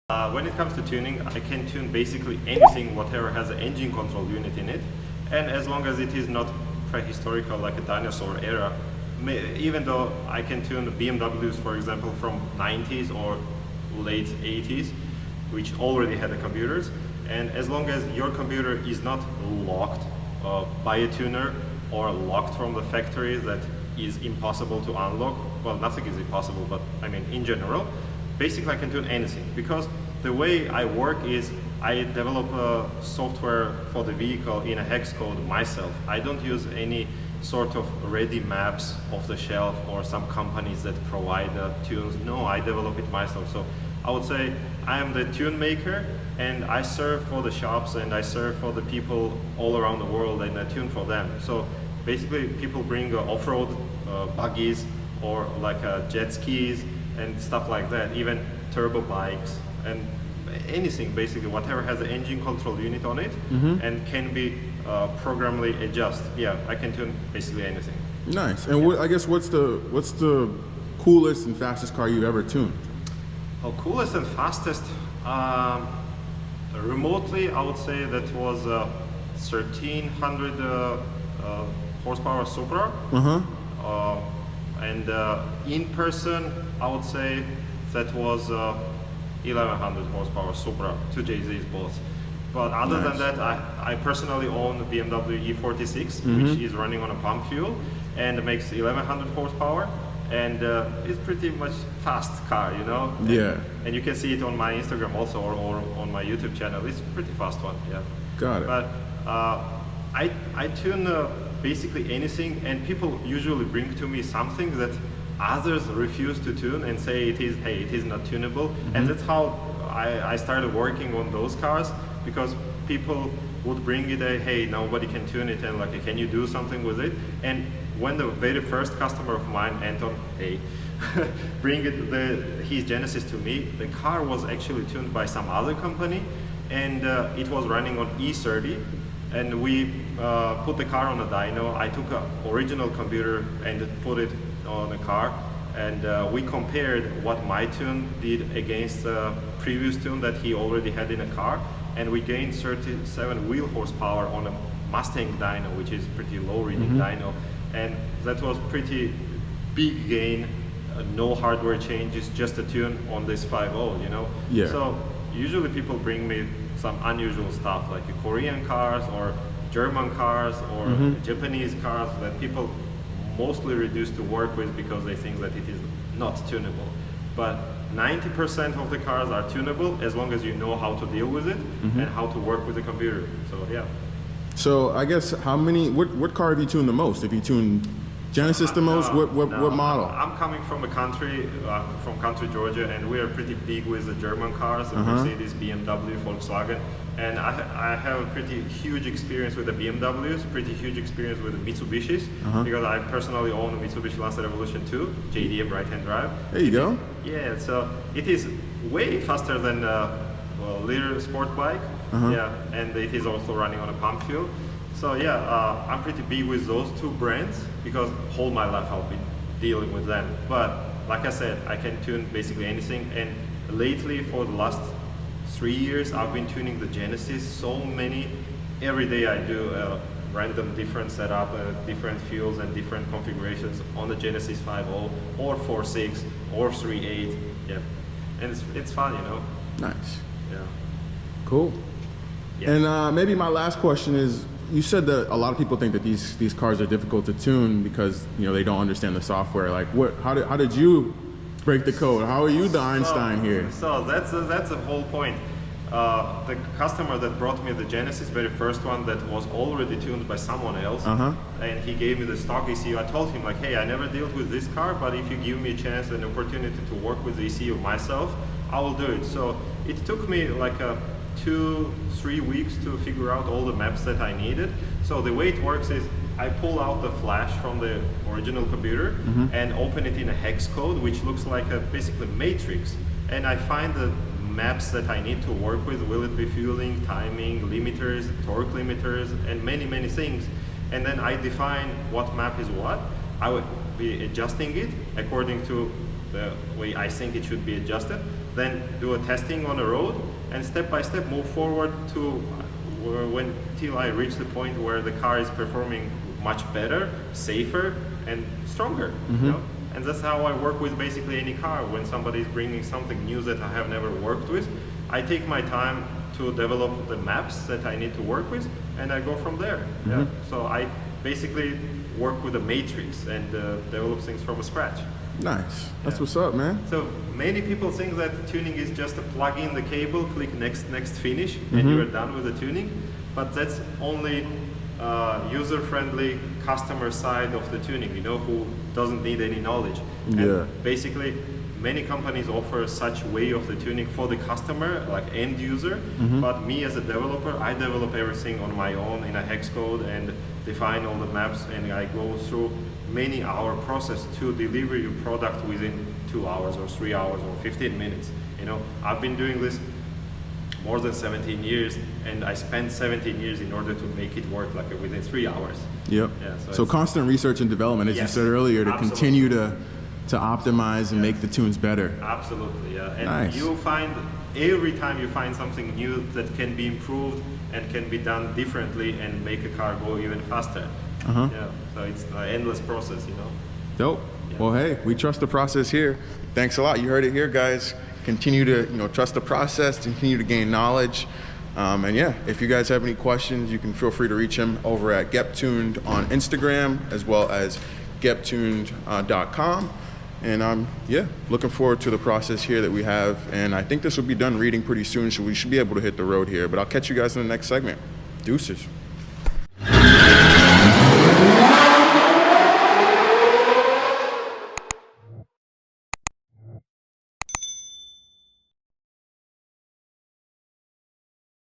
When it comes to tuning, I can tune basically anything, whatever has an engine control unit in it, and as long as it is not prehistorical like a dinosaur era, even though I can tune the BMWs, for example, from 90s or late 80s, which already had the computers, and as long as your computer is not locked by a tuner or locked from the factory that is impossible to unlock, well, nothing is impossible, but I mean in general, basically I can tune anything, because the way I work is I develop software for the vehicle in a hex code myself. I don't use any sort of ready maps off the shelf or some companies that provide tunes. No, I develop it myself. So I would say I am the tune maker, and I serve for the shops and I serve for the people all around the world, and I tune for them. So basically people bring off-road buggies or like jet skis and stuff like that, even turbo bikes and anything, basically whatever has an engine control unit on it and can be programmably adjusted. Yeah, I can tune basically anything. Nice. And I guess what's the coolest and fastest car you've ever tuned? Oh, coolest and fastest, remotely I would say that was 1300 horsepower Supra. And in person, I would say that was 1100 horsepower Supra, two JZs both. But other than that, I personally own the BMW E46, which is running on a pump fuel and makes 1100 horsepower. And it's pretty much fast car, you know? Yeah. And you can see it on my Instagram also, or on my YouTube channel. It's a pretty fast one, yeah. Got it. But I tune basically anything, and people usually bring to me something that others refuse to tune and say it is not tunable. And that's how I started working on those cars, because people would bring it, hey, nobody can tune it, and like, can you do something with it? And when the very first customer of mine, Anton, bring his Genesis to me, the car was actually tuned by some other company, and it was running on E30, and we put the car on a dyno. I took an original computer and put it on the car, and we compared what my tune did against the previous tune that he already had in a car, and we gained 37 wheel horsepower on a Mustang dyno, which is pretty low reading dyno, and that was pretty big gain. No hardware changes, just a tune on this 5.0, you know. Yeah. So usually people bring me some unusual stuff, like Korean cars or German cars or Japanese cars that people mostly reduce to work with because they think that it is not tunable. But 90% of the cars are tunable as long as you know how to deal with it and how to work with the computer. So yeah. So I guess what car have you tuned the most? Have you tuned Genesis the most? What model? I'm coming from a country, from country Georgia, and we are pretty big with the German cars, and Mercedes, BMW, Volkswagen. And I have a pretty huge experience with the BMWs, pretty huge experience with the Mitsubishis, because I personally own a Mitsubishi Lancer Revolution 2, JDM right-hand drive. There you go. Yeah, so it is way faster than a liter sport bike. Yeah, and it is also running on a pump fuel. So yeah, I'm pretty big with those two brands because whole my life I've been dealing with them. But like I said, I can tune basically anything. And lately, for the last 3 years, I've been tuning the Genesis. So many, every day I do a random different setup, different fuels and different configurations on the Genesis 5.0 or 4.6 or 3.8. Yeah, and it's fun, you know. Nice. Yeah. Cool. Yeah. And maybe my last question is, you said that a lot of people think that these cars are difficult to tune because they don't understand the software. Like, how did you break the code? How are you the Einstein here? So that's the whole point. The customer that brought me the Genesis, very first one, that was already tuned by someone else, and he gave me the stock ECU. I told him like, hey, I never dealt with this car, but if you give me a chance and opportunity to work with the ECU myself, I will do it. So it took me like 2-3 weeks to figure out all the maps that I needed. So the way it works is I pull out the flash from the original computer and open it in a hex code, which looks like a basically matrix, and I find the maps that I need to work with. Will it be fueling, timing, limiters, torque limiters, and many things. And then I define what map is what. I would be adjusting it according to the way I think it should be adjusted, then do a testing on the road, and step by step move forward to till I reach the point where the car is performing much better, safer, and stronger. You know? And that's how I work with basically any car. When somebody is bringing something new that I have never worked with, I take my time to develop the maps that I need to work with, and I go from there. Yeah. So I basically work with a matrix and develop things from scratch. Nice. That's what's up, man. So many people think that tuning is just a plug in the cable, click next finish, and you are done with the tuning. But that's only user-friendly customer side of the tuning, you know, who doesn't need any knowledge. And basically, many companies offer such way of the tuning for the customer, like end user. But me as a developer, I develop everything on my own in a hex code and define all the maps, and I go through many hour process to deliver your product within 2 hours or 3 hours or 15 minutes. You know, I've been doing this more than 17 years, and I spent 17 years in order to make it work like within 3 hours. Yep. Yeah, so constant research and development, as you said earlier, to continue to optimize and make the tunes better. Absolutely, yeah. And you find, every time you find something new that can be improved and can be done differently and make a car go even faster. Yeah, so it's an endless process, you know. Dope. Yeah. Well, hey, we trust the process here. Thanks a lot. You heard it here, guys. Continue to, trust the process, continue to gain knowledge. And yeah, if you guys have any questions, you can feel free to reach him over at GEPTuned on Instagram, as well as GEPTuned.com. And I'm looking forward to the process here that we have. And I think this will be done reading pretty soon, so we should be able to hit the road here. But I'll catch you guys in the next segment. Deuces.